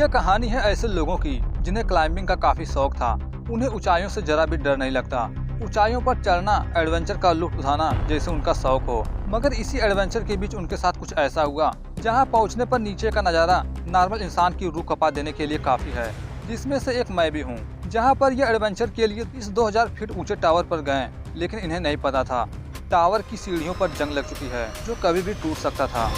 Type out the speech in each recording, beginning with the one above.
यह कहानी है ऐसे लोगों की जिन्हें क्लाइंबिंग का काफी शौक था। उन्हें ऊंचाइयों से जरा भी डर नहीं लगता। ऊंचाइयों पर चढ़ना, एडवेंचर का लुत्फ उठाना जैसे उनका शौक हो। मगर इसी एडवेंचर के बीच उनके साथ कुछ ऐसा हुआ जहां पहुंचने पर नीचे का नजारा नॉर्मल इंसान की रूह कपा देने के लिए काफी है, जिसमें से एक मैं भी हूं। जहां पर यह एडवेंचर के लिए इस 2000 फीट ऊंचे टावर पर गए, लेकिन इन्हें नहीं पता था टावर की सीढ़ियों पर जंग लग चुकी है जो कभी भी टूट सकता था।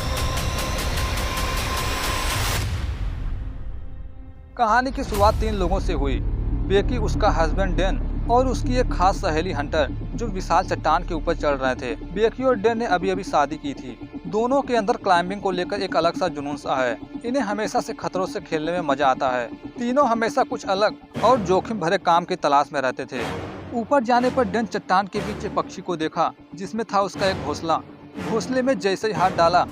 कहानी की शुरुआत 3 लोगों से हुई। बेकी, उसका हस्बैंड डैन और उसकी एक खास सहेली हंटर, जो विशाल चट्टान के ऊपर चढ़ रहे थे। बेकी और डैन ने अभी अभी शादी की थी। दोनों के अंदर क्लाइंबिंग को लेकर एक अलग सा जुनून सा है। इन्हें हमेशा से खतरों से खेलने में मजा आता है। तीनों हमेशा कुछ अलग और जोखिम भरे काम की तलाश में रहते थे। ऊपर जाने पर डैन चट्टान के बीच एक पक्षी को देखा जिसमें था उसका एक घोंसला। घोंसले में जैसे ही हाथ डाला,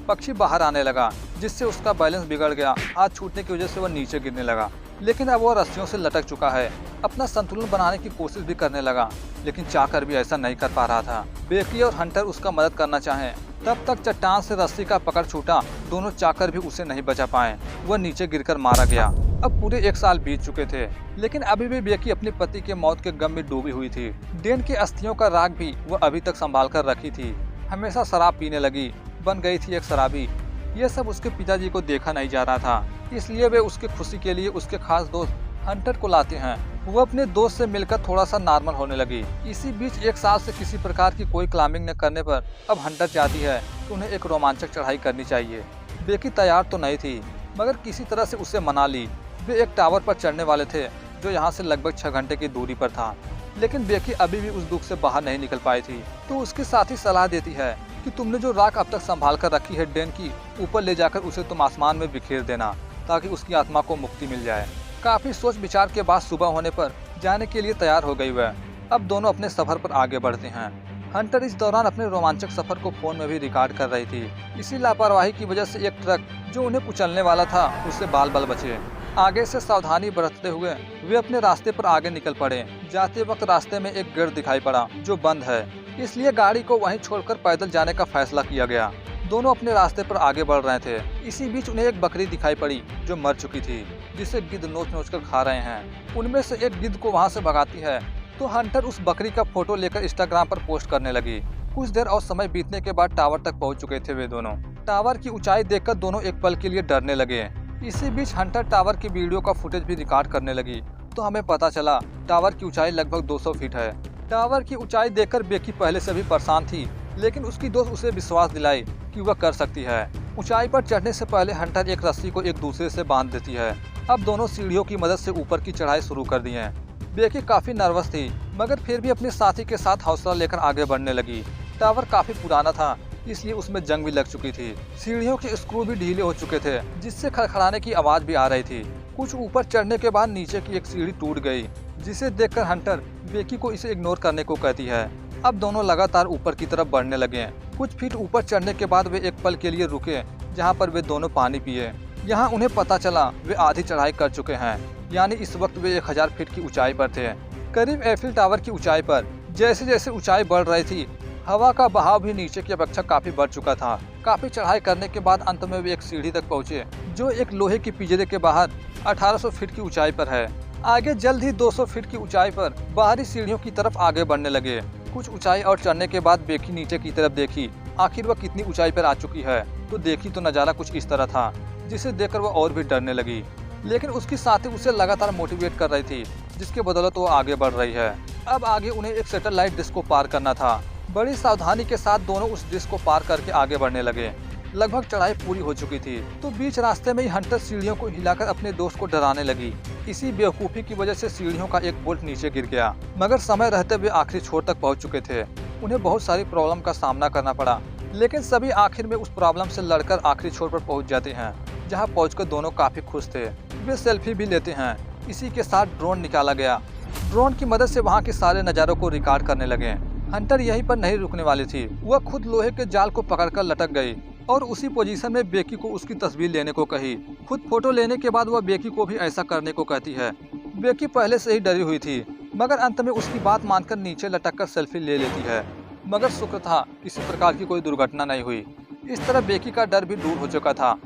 पक्षी बाहर आने लगा, जिससे उसका बैलेंस बिगड़ गया। हाथ छूटने की वजह से वह नीचे गिरने लगा, लेकिन अब वह रस्सियों से लटक चुका है। अपना संतुलन बनाने की कोशिश भी करने लगा, लेकिन चाहकर भी ऐसा नहीं कर पा रहा था। बेकी और हंटर उसका मदद करना चाहें, तब तक चट्टान से रस्सी का पकड़ छूटा। दोनों चाहकर भी उसे नहीं बचा पाए। वह नीचे गिरकर मारा गया। अब पूरे 1 साल बीत चुके थे, लेकिन अभी भी बेकी अपने पति के मौत के गम में डूबी हुई थी। डैन की अस्थियों का राग भी वह अभी तक संभाल कर रखी थी। हमेशा शराब पीने लगी, बन गई थी एक शराबी। ये सब उसके पिताजी को देखा नहीं जा रहा था, इसलिए वे उसकी खुशी के लिए उसके खास दोस्त हंटर को लाते हैं। वो अपने दोस्त से मिलकर थोड़ा सा नॉर्मल होने लगी। इसी बीच 1 साल से किसी प्रकार की कोई क्लाइंबिंग न करने पर अब हंटर चाहती है कि उन्हें एक रोमांचक चढ़ाई करनी चाहिए। बेकी तैयार तो नहीं थी, मगर किसी तरह से उसे मना ली। वे एक टावर पर चढ़ने वाले थे जो यहाँ से लगभग 6 घंटे की दूरी पर था, लेकिन बेकी अभी भी उस दुख से बाहर नहीं निकल पाई थी। तो उसके साथी सलाह देती है कि तुमने जो राख अब तक संभाल कर रखी है डैन की, ऊपर ले जाकर उसे तुम आसमान में बिखेर देना, ताकि उसकी आत्मा को मुक्ति मिल जाए। काफी सोच विचार के बाद सुबह होने पर जाने के लिए तैयार हो गई वह। अब दोनों अपने सफर पर आगे बढ़ते हैं। हंटर इस दौरान अपने रोमांचक सफर को फोन में भी रिकॉर्ड कर रही थी। इसी लापरवाही की वजह से एक ट्रक जो उन्हें कुचलने वाला था उससे बाल बाल बचे। आगे से सावधानी बरतते हुए वे अपने रास्ते पर आगे निकल पड़े। जाते वक्त रास्ते में एक गेट दिखाई पड़ा जो बंद है, इसलिए गाड़ी को वहीं छोड़कर पैदल जाने का फैसला किया गया। दोनों अपने रास्ते पर आगे बढ़ रहे थे। इसी बीच उन्हें एक बकरी दिखाई पड़ी जो मर चुकी थी, जिसे गिद्ध नोच नोच कर खा रहे हैं। उनमें से एक गिद्ध को वहां से भगाती है, तो हंटर उस बकरी का फोटो लेकर इंस्टाग्राम पर पोस्ट करने लगी। कुछ देर और समय बीतने के बाद टावर तक पहुंच चुके थे वे दोनों। टावर की ऊंचाई देखकर दोनों एक पल के लिए डरने लगे। इसी बीच हंटर टावर की वीडियो का फुटेज भी रिकॉर्ड करने लगी, तो हमें पता चला टावर की ऊंचाई लगभग 200 फीट है। टावर की ऊंचाई देखकर बेकी पहले से भी परेशान थी, लेकिन उसकी दोस्त उसे विश्वास दिलाई कि वह कर सकती है। ऊंचाई पर चढ़ने से पहले हंटर एक रस्सी को एक दूसरे से बांध देती है। अब दोनों सीढ़ियों की मदद से ऊपर की चढ़ाई शुरू कर दी है। बेकी काफी नर्वस थी, मगर फिर भी अपने साथी के साथ हौसला लेकर आगे बढ़ने लगी। टावर काफी पुराना था, इसलिए उसमें जंग भी लग चुकी थी। सीढ़ियों के स्क्रू भी ढीले हो चुके थे, जिससे खड़खड़ाने की आवाज भी आ रही थी। कुछ ऊपर चढ़ने के बाद नीचे की एक सीढ़ी टूट गई, जिसे देखकर हंटर बेकी को इसे इग्नोर करने को कहती है। अब दोनों लगातार ऊपर की तरफ बढ़ने लगे। कुछ फीट ऊपर चढ़ने के बाद वे एक पल के लिए रुके, जहाँ पर वे दोनों पानी पिए। यहाँ उन्हें पता चला वे आधी चढ़ाई कर चुके हैं, यानी इस वक्त वे 1000 फीट की ऊंचाई पर थे, करीब एफिल टावर की ऊंचाई पर। जैसे जैसे ऊंचाई बढ़ रही थी, हवा का बहाव भी नीचे की अपेक्षा काफी बढ़ चुका था। काफी चढ़ाई करने के बाद अंत में वे एक सीढ़ी तक पहुंचे, जो एक लोहे की पिंजरे के बाहर 1800 फीट की ऊंचाई पर है। आगे जल्द ही 200 फीट की ऊंचाई पर बाहरी सीढ़ियों की तरफ आगे बढ़ने लगे। कुछ ऊंचाई और चढ़ने के बाद बेकी नीचे की तरफ देखी। आखिर वह कितनी ऊंचाई पर आ चुकी है, तो देखी तो नजारा कुछ इस तरह था, जिसे देखकर वह और भी डरने लगी। लेकिन उसकी साथी उसे लगातार मोटिवेट कर रही थी, जिसके बदौलत वो आगे बढ़ रही है। अब आगे उन्हें एक सैटेलाइट डिश को पार करना था। बड़ी सावधानी के साथ दोनों उस डिश को पार करके आगे बढ़ने लगे। लगभग चढ़ाई पूरी हो चुकी थी, तो बीच रास्ते में ही हंटर सीढ़ियों को हिलाकर अपने दोस्त को डराने लगी। इसी बेवकूफ़ी की वजह से सीढ़ियों का एक बोल्ट नीचे गिर गया, मगर समय रहते वे आखिरी छोर तक पहुंच चुके थे। उन्हें बहुत सारी प्रॉब्लम का सामना करना पड़ा, लेकिन सभी आखिर में उस प्रॉब्लम से लड़कर आखिरी छोर पर पहुंच जाते हैं, जहां पहुंचकर दोनों काफी खुश थे। वे सेल्फी भी लेते हैं। इसी के साथ ड्रोन निकाला गया। ड्रोन की मदद से वहाँ के सारे नज़ारों को रिकॉर्ड करने लगे। हंटर यहीं पर नहीं रुकने वाली थी। वह खुद लोहे के जाल को पकड़कर लटक गई और उसी पोजीशन में बेकी को उसकी तस्वीर लेने को कही। खुद फोटो लेने के बाद वह बेकी को भी ऐसा करने को कहती है। बेकी पहले से ही डरी हुई थी, मगर अंत में उसकी बात मानकर नीचे लटककर सेल्फी ले लेती है। मगर शुक्र था किसी प्रकार की कोई दुर्घटना नहीं हुई। इस तरह बेकी का डर भी दूर हो चुका था।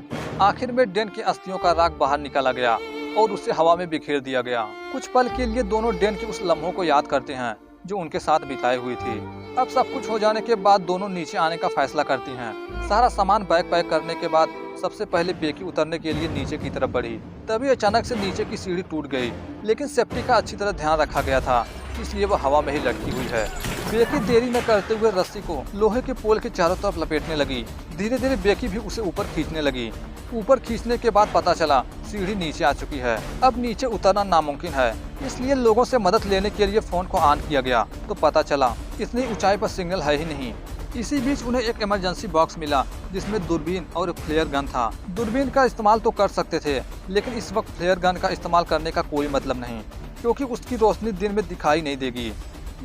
आखिर में डेन की अस्थियों का राख बाहर निकाला गया और उसे हवा में बिखेर दिया गया। कुछ पल के लिए दोनों डेन के उस लम्हों को याद करते हैं जो उनके साथ बिताई हुई थी। अब सब कुछ हो जाने के बाद दोनों नीचे आने का फैसला करती हैं। सारा सामान बैग पैक करने के बाद सबसे पहले बेकी उतरने के लिए नीचे की तरफ बढ़ी। तभी अचानक से नीचे की सीढ़ी टूट गई, लेकिन सेफ्टी का अच्छी तरह ध्यान रखा गया था, इसलिए वह हवा में ही लटकी हुई है। बेकी देरी न करते हुए रस्सी को लोहे के पोल के चारों तरफ लपेटने लगी। धीरे धीरे बेकी भी उसे ऊपर खींचने लगी। ऊपर खींचने के बाद पता चला सीढ़ी नीचे आ चुकी है। अब नीचे उतरना नामुमकिन है, इसलिए लोगों से मदद लेने के लिए फोन को ऑन किया गया तो पता चला इतनी ऊंचाई पर सिग्नल है ही नहीं। इसी बीच उन्हें एक इमरजेंसी बॉक्स मिला जिसमें दूरबीन और फ्लेयर गन था। दूरबीन का इस्तेमाल तो कर सकते थे, लेकिन इस वक्त फ्लेयर गन का इस्तेमाल करने का कोई मतलब नहीं, क्योंकि उसकी रोशनी दिन में दिखाई नहीं देगी।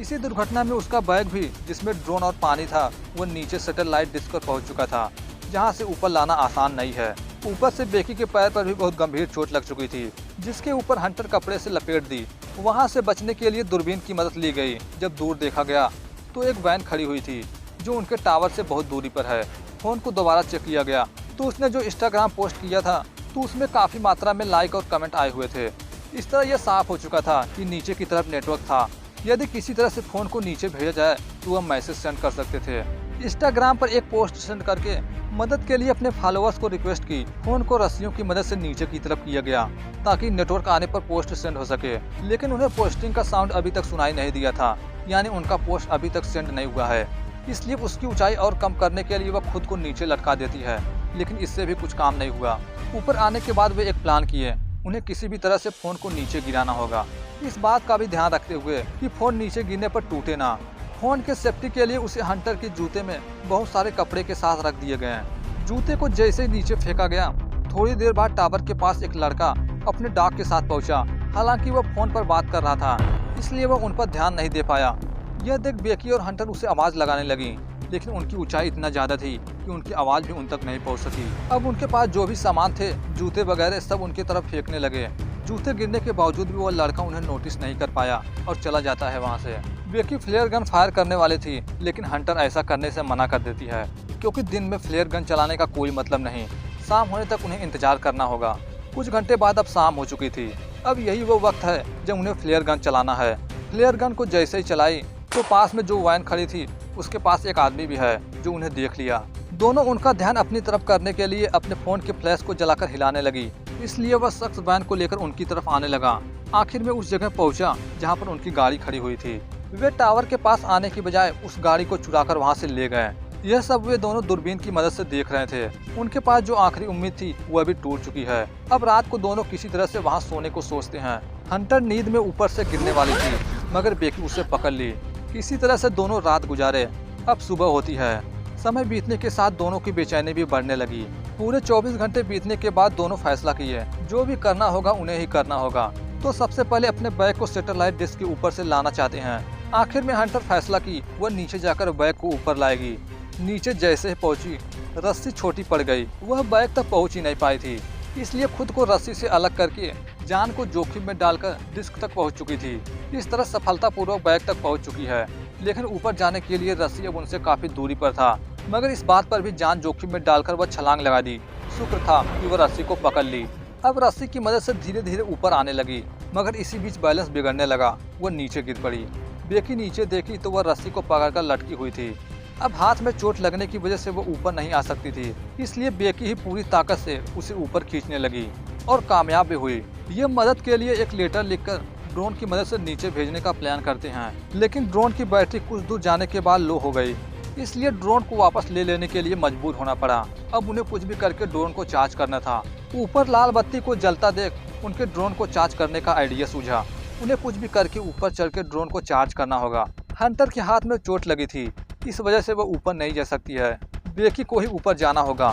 इसी दुर्घटना में उसका बैग भी, जिसमें ड्रोन और पानी था, वो नीचे सैटेलाइट डिश पर पहुंच चुका था, जहां से ऊपर लाना आसान नहीं है। ऊपर से बेकी के पैर पर भी बहुत गंभीर चोट लग चुकी थी, जिसके ऊपर हंटर कपड़े से लपेट दी। वहां से बचने के लिए दूरबीन की मदद ली गई। जब दूर देखा गया तो एक वैन खड़ी हुई थी जो उनके टावर से बहुत दूरी पर है। फोन को दोबारा चेक किया गया तो उसने जो इंस्टाग्राम पोस्ट किया था तो उसमें काफी मात्रा में लाइक और कमेंट आए हुए थे। इस तरह यह साफ हो चुका था कि नीचे की तरफ नेटवर्क था। यदि किसी तरह से फोन को नीचे भेजा जाए तो वह मैसेज सेंड कर सकते थे। इंस्टाग्राम पर एक पोस्ट सेंड करके मदद के लिए अपने फॉलोअर्स को रिक्वेस्ट की। फोन को रस्सियों की मदद से नीचे की तरफ किया गया ताकि नेटवर्क आने पर पोस्ट सेंड हो सके, लेकिन उन्हें पोस्टिंग का साउंड अभी तक सुनाई नहीं दिया था, यानी उनका पोस्ट अभी तक सेंड नहीं हुआ है। इसलिए उसकी ऊंचाई और कम करने के लिए वह खुद को नीचे लटका देती है, लेकिन इससे भी कुछ काम नहीं हुआ। ऊपर आने के बाद वे एक प्लान किए, उन्हें किसी भी तरह से फोन को नीचे गिराना होगा। इस बात का भी ध्यान रखते हुए कि फोन नीचे गिरने पर टूटे ना। फोन के सेफ्टी के लिए उसे हंटर के जूते में बहुत सारे कपड़े के साथ रख दिए गए हैं। जूते को जैसे ही नीचे फेंका गया, थोड़ी देर बाद टावर के पास एक लड़का अपने डॉग के साथ पहुंचा। हालांकि वह फोन पर बात कर रहा था, इसलिए वह उन पर ध्यान नहीं दे पाया। यह देख बेकी और हंटर उसे आवाज लगाने लगी, लेकिन उनकी ऊंचाई इतना ज्यादा थी कि उनकी आवाज भी उन तक नहीं पहुंच सकी। अब उनके पास जो भी सामान थे, जूते वगैरह, सब उनकी तरफ फेंकने लगे। जूते गिरने के बावजूद भी वो लड़का उन्हें नोटिस नहीं कर पाया और चला जाता है वहाँ से। बेकी फ्लेयर गन फायर करने वाली थी, लेकिन हंटर ऐसा करने से मना कर देती है, क्योंकि दिन में फ्लेयर गन चलाने का कोई मतलब नहीं। शाम होने तक उन्हें इंतजार करना होगा। कुछ घंटे बाद अब शाम हो चुकी थी। अब यही वो वक्त है जब उन्हें फ्लेयर गन चलाना है। फ्लेयर गन को जैसे ही चलाई तो पास में जो वैन खड़ी थी उसके पास एक आदमी भी है जो उन्हें देख लिया। दोनों उनका ध्यान अपनी तरफ करने के लिए अपने फोन के फ्लैश को जलाकर हिलाने लगी, इसलिए वह शख्स वैन को लेकर उनकी तरफ आने लगा। आखिर में उस जगह पहुंचा जहां पर उनकी गाड़ी खड़ी हुई थी। वे टावर के पास आने की बजाय उस गाड़ी को चुराकर वहां से ले गए। यह सब वे दोनों दूरबीन की मदद से देख रहे थे। उनके पास जो आखिरी उम्मीद थी वह भी टूट चुकी है। अब रात को दोनों किसी तरह से वहां सोने को सोचते हैं। हंटर नींद में ऊपर से गिरने वाली थी, मगर बेकी उसे पकड़ ली। किसी तरह से दोनों रात गुजारे। अब सुबह होती है। समय बीतने के साथ दोनों की बेचैनी भी बढ़ने लगी। पूरे 24 घंटे बीतने के बाद दोनों फैसला किए, जो भी करना होगा उन्हें ही करना होगा। तो सबसे पहले अपने बैग को सैटेलाइट डिश के ऊपर से लाना चाहते हैं। आखिर में हंटर फैसला की वह नीचे जाकर बैग को ऊपर लाएगी। नीचे जैसे ही पहुंची, रस्सी छोटी पड़ गई। वह बैग तक पहुंच ही नहीं पाई थी, इसलिए खुद को रस्सी से अलग करके जान को जोखिम में डालकर डिस्क तक पहुंच चुकी थी। इस तरह सफलतापूर्वक बैग तक पहुंच चुकी है, लेकिन ऊपर जाने के लिए रस्सी अब उनसे काफी दूरी पर था। मगर इस बात पर भी जान जोखिम में डालकर वह छलांग लगा दी। शुक्र था कि वह रस्सी को पकड़ ली। अब रस्सी की मदद से धीरे धीरे ऊपर आने लगी, मगर इसी बीच बैलेंस बिगड़ने लगा। वह नीचे गिर पड़ी। बेकी नीचे देखी तो वह रस्सी को पकड़कर लटकी हुई थी। अब हाथ में चोट लगने की वजह से वो ऊपर नहीं आ सकती थी, इसलिए बेकी ही पूरी ताकत से उसे ऊपर खींचने लगी और कामयाब भी हुई। ये मदद के लिए एक लेटर लिखकर ड्रोन की मदद से नीचे भेजने का प्लान करते हैं, लेकिन ड्रोन की बैटरी कुछ दूर जाने के बाद लो हो गई, इसलिए ड्रोन को वापस ले लेने के लिए मजबूर होना पड़ा। अब उन्हें कुछ भी करके ड्रोन को चार्ज करना था। ऊपर लाल बत्ती को जलता देख उनके ड्रोन को चार्ज करने का आइडिया सूझा। उन्हें कुछ भी करके ऊपर चढ़ के ड्रोन को चार्ज करना होगा। हंटर के हाथ में चोट लगी थी, इस वजह से वह ऊपर नहीं जा सकती है। बेकी को ही ऊपर जाना होगा।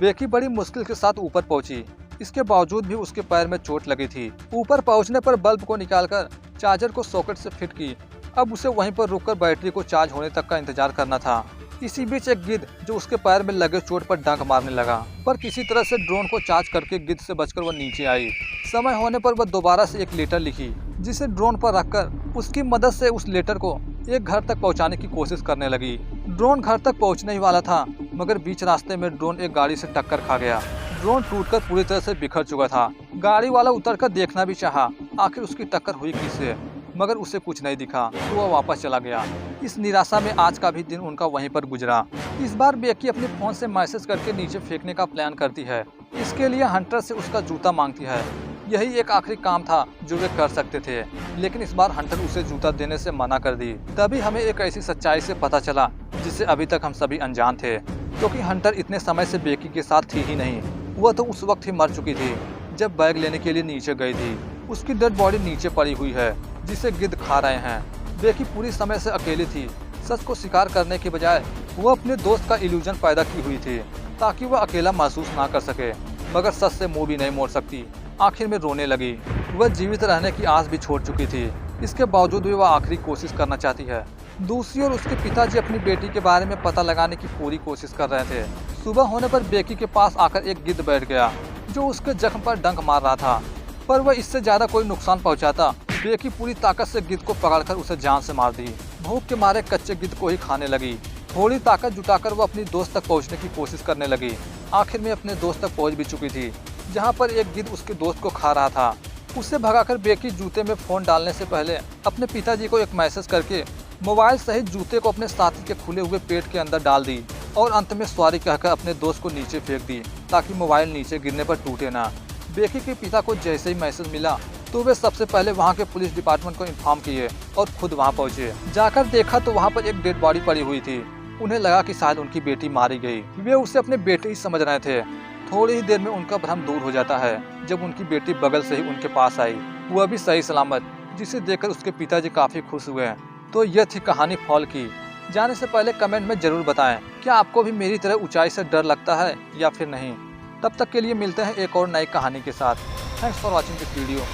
बेकी बड़ी मुश्किल के साथ ऊपर पहुंची। इसके बावजूद भी उसके पैर में चोट लगी थी। ऊपर पहुंचने पर बल्ब को निकालकर चार्जर को सॉकेट से फिट की। अब उसे वहीं पर रुककर बैटरी को चार्ज होने तक का इंतजार करना था। इसी बीच एक गिद्ध जो उसके पैर में लगे चोट पर डंक मारने लगा, पर किसी तरह से ड्रोन को चार्ज करके गिद्ध से बचकर वह नीचे आई। समय होने पर वह दोबारा से एक लेटर लिखी, जिसे ड्रोन पर रखकर उसकी मदद से उस लेटर को एक घर तक पहुंचाने की कोशिश करने लगी। ड्रोन घर तक पहुंचने ही वाला था, मगर बीच रास्ते में ड्रोन एक गाड़ी से टक्कर खा गया। ड्रोन टूटकर पूरी तरह से बिखर चुका था। गाड़ी वाला उतरकर देखना भी चाहा, आखिर उसकी टक्कर हुई किससे, मगर उसे कुछ नहीं दिखा तो वह वापस चला गया। इस निराशा में आज का भी दिन उनका वहीं पर गुजरा। इस बार बेकी अपने फोन से मैसेज करके नीचे फेंकने का प्लान करती है। इसके लिए हंटर से उसका जूता मांगती है। यही एक आखिरी काम था जो वे कर सकते थे, लेकिन इस बार हंटर उसे जूता देने से मना कर दी। तभी हमें एक ऐसी सच्चाई से पता चला जिससे अभी तक हम सभी अनजान थे, क्योंकि हंटर इतने समय से बेकी के साथ थी ही नहीं। वह तो उस वक्त ही मर चुकी थी जब बैग लेने के लिए नीचे गई थी। उसकी डेड बॉडी नीचे पड़ी हुई है जिसे गिद्ध खा रहे हैं। बेकी पूरी समय से अकेली थी। सच को स्वीकार करने के बजाय वह अपने दोस्त का इल्यूजन पैदा की हुई थी ताकि वह अकेला महसूस ना कर सके, मगर सच से मुंह भी नहीं मोड़ सकती। आखिर में रोने लगी। वह जीवित रहने की आस भी छोड़ चुकी थी। इसके बावजूद भी वह आखिरी कोशिश करना चाहती है। दूसरी ओर उसके पिताजी अपनी बेटी के बारे में पता लगाने की पूरी कोशिश कर रहे थे। सुबह होने पर बेकी के पास आकर एक गिद्ध बैठ गया जो उसके जख्म पर डंक मार रहा था, पर वह इससे ज्यादा कोई नुकसान पहुंचाता। बेकी पूरी ताकत से गिद्ध को पकड़कर उसे जान से मार दी। भूख के मारे कच्चे गिद्ध को ही खाने लगी। थोड़ी ताकत जुटाकर वह अपनी दोस्त तक पहुंचने की कोशिश करने लगी। आखिर में अपने दोस्त तक पहुंच भी चुकी थी, जहां पर एक गिद्ध उसके दोस्त को खा रहा था। उसे भगाकर बेकी जूते में फोन डालने से पहले अपने पिताजी को एक मैसेज करके मोबाइल सहित जूते को अपने साथी के खुले हुए पेट के अंदर डाल दी और अंत में सॉरी कहकर अपने दोस्त को नीचे फेंक दी ताकि मोबाइल नीचे गिरने पर टूटे ना। बेकी के पिता को जैसे ही मैसेज मिला तो वे सबसे पहले वहां के पुलिस डिपार्टमेंट को इन्फॉर्म किए और खुद वहां पहुंचे। जाकर देखा तो वहां पर एक डेड बॉडी पड़ी हुई थी। उन्हें लगा कि शायद उनकी बेटी मारी गई। वे उसे अपने बेटे ही समझ रहे थे। थोड़ी ही देर में उनका भ्रम दूर हो जाता है जब उनकी बेटी बगल से ही उनके पास आई, वह भी सही सलामत, जिसे देखकर उसके पिताजी काफी खुश हुए। तो यह थी कहानी फॉल की। जाने से पहले कमेंट में जरूर बताएं क्या आपको भी मेरी तरह ऊंचाई से डर लगता है या फिर नहीं। तब तक के लिए मिलते हैं एक और नई कहानी के साथ। Thanks for watching this video.